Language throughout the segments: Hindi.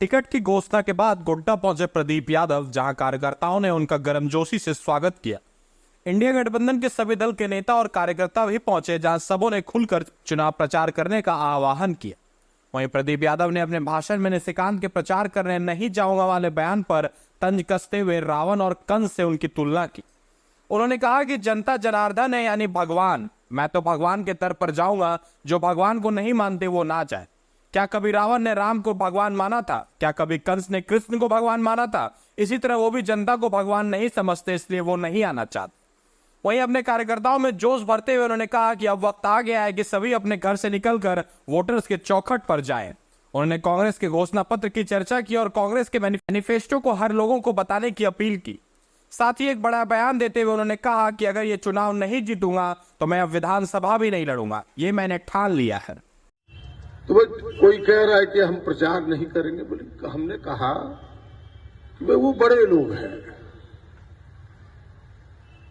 टिकट की घोषणा के बाद गोड्डा पहुंचे प्रदीप यादव, जहां कार्यकर्ताओं ने उनका गर्मजोशी से स्वागत किया। इंडिया गठबंधन के सभी दल के नेता और कार्यकर्ता भी पहुंचे, जहां सबों ने खुलकर चुनाव प्रचार करने का आह्वान किया। वहीं प्रदीप यादव ने अपने भाषण में निशिकांत के प्रचार करने नहीं जाऊंगा वाले बयान पर तंज कसते हुए रावण और कंस से उनकी तुलना की। उन्होंने कहा कि जनता जनार्दन है, यानी भगवान। मैं तो भगवान के तर पर जाऊंगा, जो भगवान को नहीं मानते वो ना जाए। क्या कभी रावण ने राम को भगवान माना था? क्या कभी कंस ने कृष्ण को भगवान माना था? इसी तरह वो भी जनता को भगवान नहीं समझते, इसलिए वो नहीं आना चाहते। वहीं अपने कार्यकर्ताओं में जोश भरते हुए उन्होंने कहा कि अब वक्त आ गया है कि सभी अपने घर से निकलकर वोटर्स के चौखट पर जाएं। उन्होंने कांग्रेस के घोषणा पत्र की चर्चा की और कांग्रेस के मैनिफेस्टो को हर लोगों को बताने की अपील की। साथ ही एक बड़ा बयान देते हुए उन्होंने कहा कि अगर ये चुनाव नहीं जीतूंगा तो मैं अब विधानसभा भी नहीं लड़ूंगा, ये मैंने ठान लिया है। तो कोई कह रहा है कि हम प्रचार नहीं करेंगे, बोले हमने कहा कि भाई वो बड़े लोग हैं,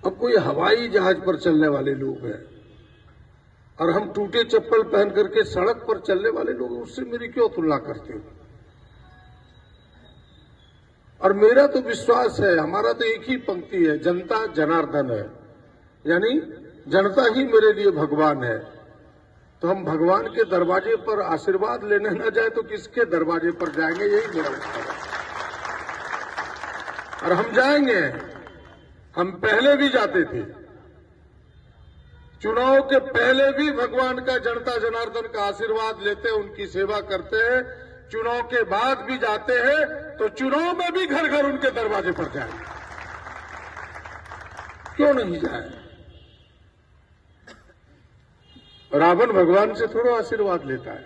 अब कोई हवाई जहाज पर चलने वाले लोग हैं और हम टूटे चप्पल पहन करके सड़क पर चलने वाले लोग, उससे मेरी क्यों तुलना करते हो? और मेरा तो विश्वास है, हमारा तो एक ही पंक्ति है, जनता जनार्दन है, यानी जनता ही मेरे लिए भगवान है। तो हम भगवान के दरवाजे पर आशीर्वाद लेने न जाए तो किसके दरवाजे पर जाएंगे? यही मेरा उत्तर है। और हम जाएंगे, हम पहले भी जाते थे, चुनाव के पहले भी भगवान का, जनता जनार्दन का आशीर्वाद लेते, उनकी सेवा करते हैं। चुनाव के बाद भी जाते हैं, तो चुनाव में भी घर घर उनके दरवाजे पर जाएंगे। क्यों नहीं जाए? रावण भगवान से थोड़ा आशीर्वाद लेता है।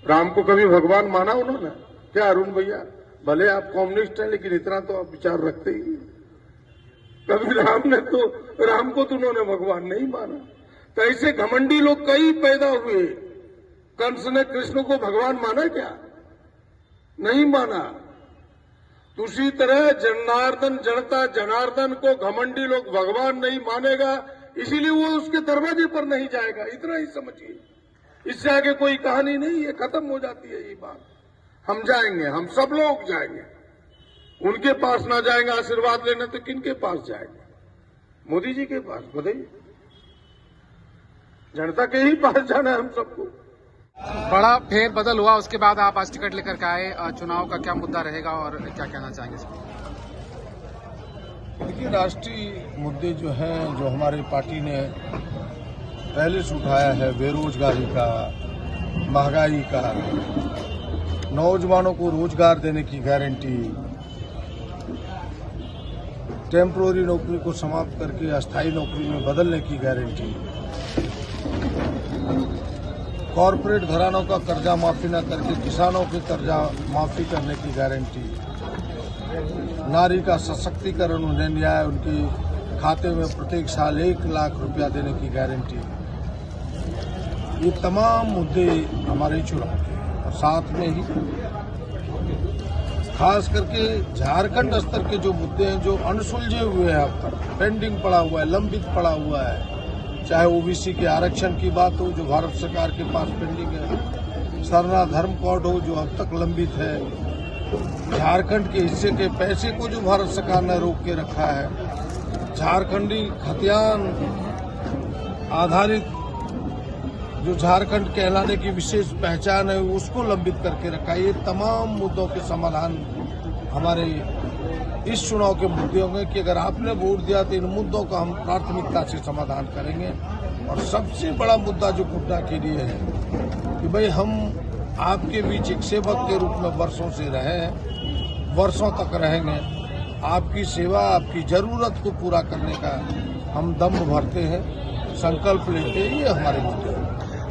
राम को कभी भगवान माना उन्होंने? क्या अरुण भैया, भले आप कम्युनिस्ट हैं लेकिन इतना तो आप विचार रखते ही। कभी राम को तो उन्होंने भगवान नहीं माना। तो ऐसे घमंडी लोग कई पैदा हुए। कंस ने कृष्ण को भगवान माना क्या? नहीं माना। दूसरी तरह जनार्दन, जनता जनार्दन को घमंडी लोग भगवान नहीं मानेगा, इसीलिए वो उसके दरवाजे पर नहीं जाएगा। इतना ही समझिए, इससे आगे कोई कहानी नहीं है, खत्म हो जाती है ये बात। हम जाएंगे, हम सब लोग जाएंगे। उनके पास ना जाएंगे आशीर्वाद लेने तो किनके पास जाएंगे? मोदी जी के पास? बताइए, जनता के ही पास जाना है हम सबको। बड़ा फेर बदल हुआ, उसके बाद आप आज टिकट लेकर के आए। चुनाव का क्या मुद्दा रहेगा और क्या कहना चाहेंगे इस पर? देखिए, राष्ट्रीय मुद्दे जो हैं, जो हमारी पार्टी ने पहले से उठाया है, बेरोजगारी का, महंगाई का, नौजवानों को रोजगार देने की गारंटी, टेम्पोररी नौकरी को समाप्त करके अस्थायी नौकरी में बदलने की गारंटी, कॉरपोरेट घरानों का कर्जा माफी न करके किसानों के कर्जा माफी करने की गारंटी, नारी का सशक्तिकरण, उन्हें न्याय, उनके खाते में प्रत्येक साल 1 लाख रुपया देने की गारंटी, ये तमाम मुद्दे हमारे चुनाव के। और साथ में ही खास करके झारखंड स्तर के जो मुद्दे हैं, जो अनसुलझे हुए हैं, अब तक पेंडिंग पड़ा हुआ है, लंबित पड़ा हुआ है, चाहे ओबीसी के आरक्षण की बात हो जो भारत सरकार के पास पेंडिंग है, सरना धर्म कोड हो जो अब तक लंबित है, झारखंड के हिस्से के पैसे को जो भारत सरकार ने रोक के रखा है, झारखंडी खतियान आधारित जो झारखंड कहलाने की विशेष पहचान है उसको लंबित करके रखा है। ये तमाम मुद्दों के समाधान हमारे इस चुनाव के मुद्दे होंगे कि अगर आपने वोट दिया तो इन मुद्दों का हम प्राथमिकता से समाधान करेंगे। और सबसे बड़ा मुद्दा जो गोड्डा के लिए है कि भाई हम आपके बीच एक सेवक के रूप में वर्षों से रहे हैं, वर्षों तक रहेंगे। आपकी सेवा, आपकी जरूरत को पूरा करने का हम दम भरते हैं, संकल्प लेते हैं। ये हमारे मुद्दे हैं।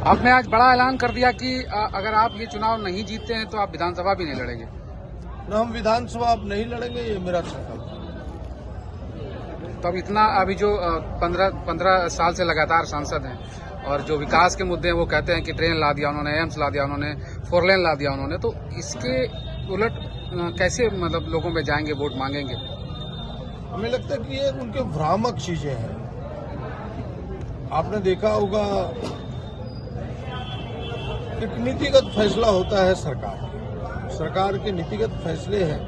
आपने आज बड़ा ऐलान कर दिया कि अगर आप ये चुनाव नहीं जीतते हैं तो आप विधानसभा भी नहीं लड़ेंगे। न, हम विधानसभा अब नहीं लड़ेंगे, ये मेरा संकल्प है। तो अब इतना, अभी जो 15 साल से लगातार सांसद हैं और जो विकास के मुद्दे हैं वो कहते हैं कि ट्रेन ला दिया उन्होंने, एम्स ला दिया उन्होंने, 4 लेन ला दिया उन्होंने, तो इसके उलट कैसे मतलब लोगों में जाएंगे, वोट मांगेंगे? हमें लगता है कि ये उनके भ्रामक चीजें हैं। आपने देखा होगा एक नीतिगत फैसला होता है सरकार, सरकार के नीतिगत फैसले हैं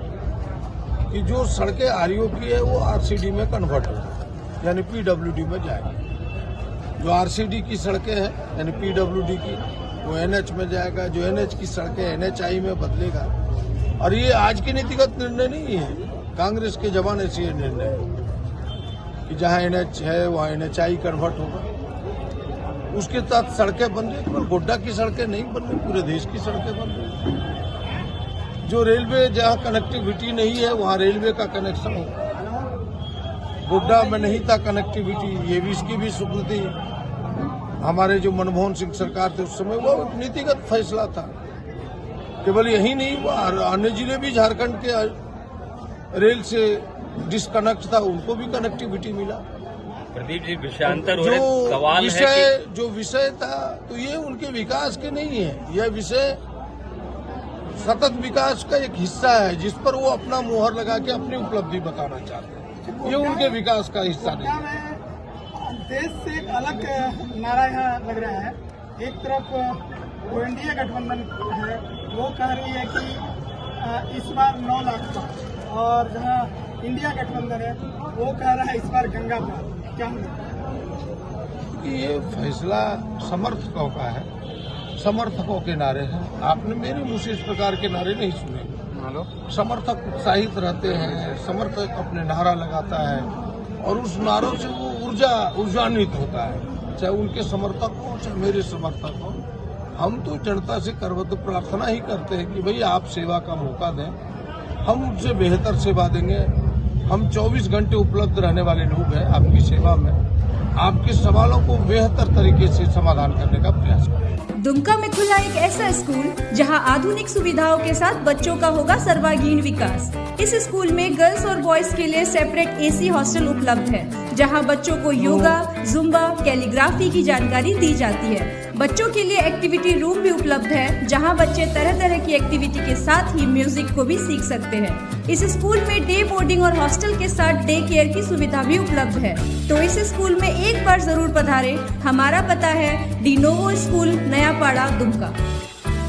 कि जो सड़कें आरईओ की है वो आरसीडी में कन्वर्ट हो, यानी पीडब्ल्यूडी में जाएगी। जो आरसीडी की सड़कें हैं यानी पीडब्ल्यूडी की, वो एनएच में जाएगा। जो एनएच की सड़कें एनएचआई में बदलेगा। और ये आज की नीतिगत निर्णय नहीं है, कांग्रेस के जमाने से ये निर्णय है कि जहां एनएच है वहां एनएचआई कन्वर्ट होगा। उसके तहत सड़कें बन रही, केवल गोड्डा की सड़कें नहीं बन रही, पूरे देश की सड़कें बन रही। जो रेलवे जहां कनेक्टिविटी नहीं है वहां रेलवे का कनेक्शन होगा। गोड्डा में नहीं था कनेक्टिविटी, ये भी इसकी भी स्वीकृति हमारे जो मनमोहन सिंह सरकार थे उस समय वो नीतिगत फैसला था। केवल यही नहीं, अन्य जिले भी झारखंड के रेल से डिस्कनेक्ट था, उनको भी कनेक्टिविटी मिला। प्रदीप जी, विषयांतर हो रहे सवाल है कि जो विषय था तो ये उनके विकास के नहीं है, यह विषय सतत विकास का एक हिस्सा है जिस पर वो अपना मुहर लगा के अपनी उपलब्धि बताना चाहते हैं। ये उनके विकास का हिस्सा नहीं है। देश से एक अलग नारा यहाँ लग रहा है। एक तरफ वो एनडीए गठबंधन है, वो कह रही है कि इस बार 9 लाख का, और जहाँ इंडिया गठबंधन है वो कह रहा है इस बार गंगा पार। क्या ये फैसला समर्थकों का है, समर्थकों के नारे हैं। आपने मेरे मुंह से इस प्रकार के नारे नहीं सुने। समर्थक उत्साहित रहते हैं, समर्थक अपने नारा लगाता है और उस नारों से वो ऊर्जान्वित होता है, चाहे उनके समर्थक हो चाहे मेरे समर्थक हो। हम तो जनता से करबद्ध प्रार्थना ही करते हैं कि भाई आप सेवा का मौका दें, हम उनसे बेहतर सेवा देंगे। हम 24 घंटे उपलब्ध रहने वाले लोग हैं आपकी सेवा में, आपके सवालों को बेहतर तरीके से समाधान करने का प्रयास करें। दुमका में खुला एक ऐसा स्कूल जहां आधुनिक सुविधाओं के साथ बच्चों का होगा सर्वांगीण विकास। इस स्कूल में गर्ल्स और बॉयज के लिए सेपरेट एसी हॉस्टल उपलब्ध है, जहां बच्चों को योगा, जुम्बा, कैलीग्राफी की जानकारी दी जाती है। बच्चों के लिए एक्टिविटी रूम भी उपलब्ध है, जहां बच्चे तरह तरह की एक्टिविटी के साथ ही म्यूजिक को भी सीख सकते हैं। इस स्कूल में डे बोर्डिंग और हॉस्टल के साथ डे केयर की सुविधा भी उपलब्ध है। तो इस स्कूल में एक बार जरूर पधारें। हमारा पता है डिनोवो स्कूल, नयापाड़ा, दुमका।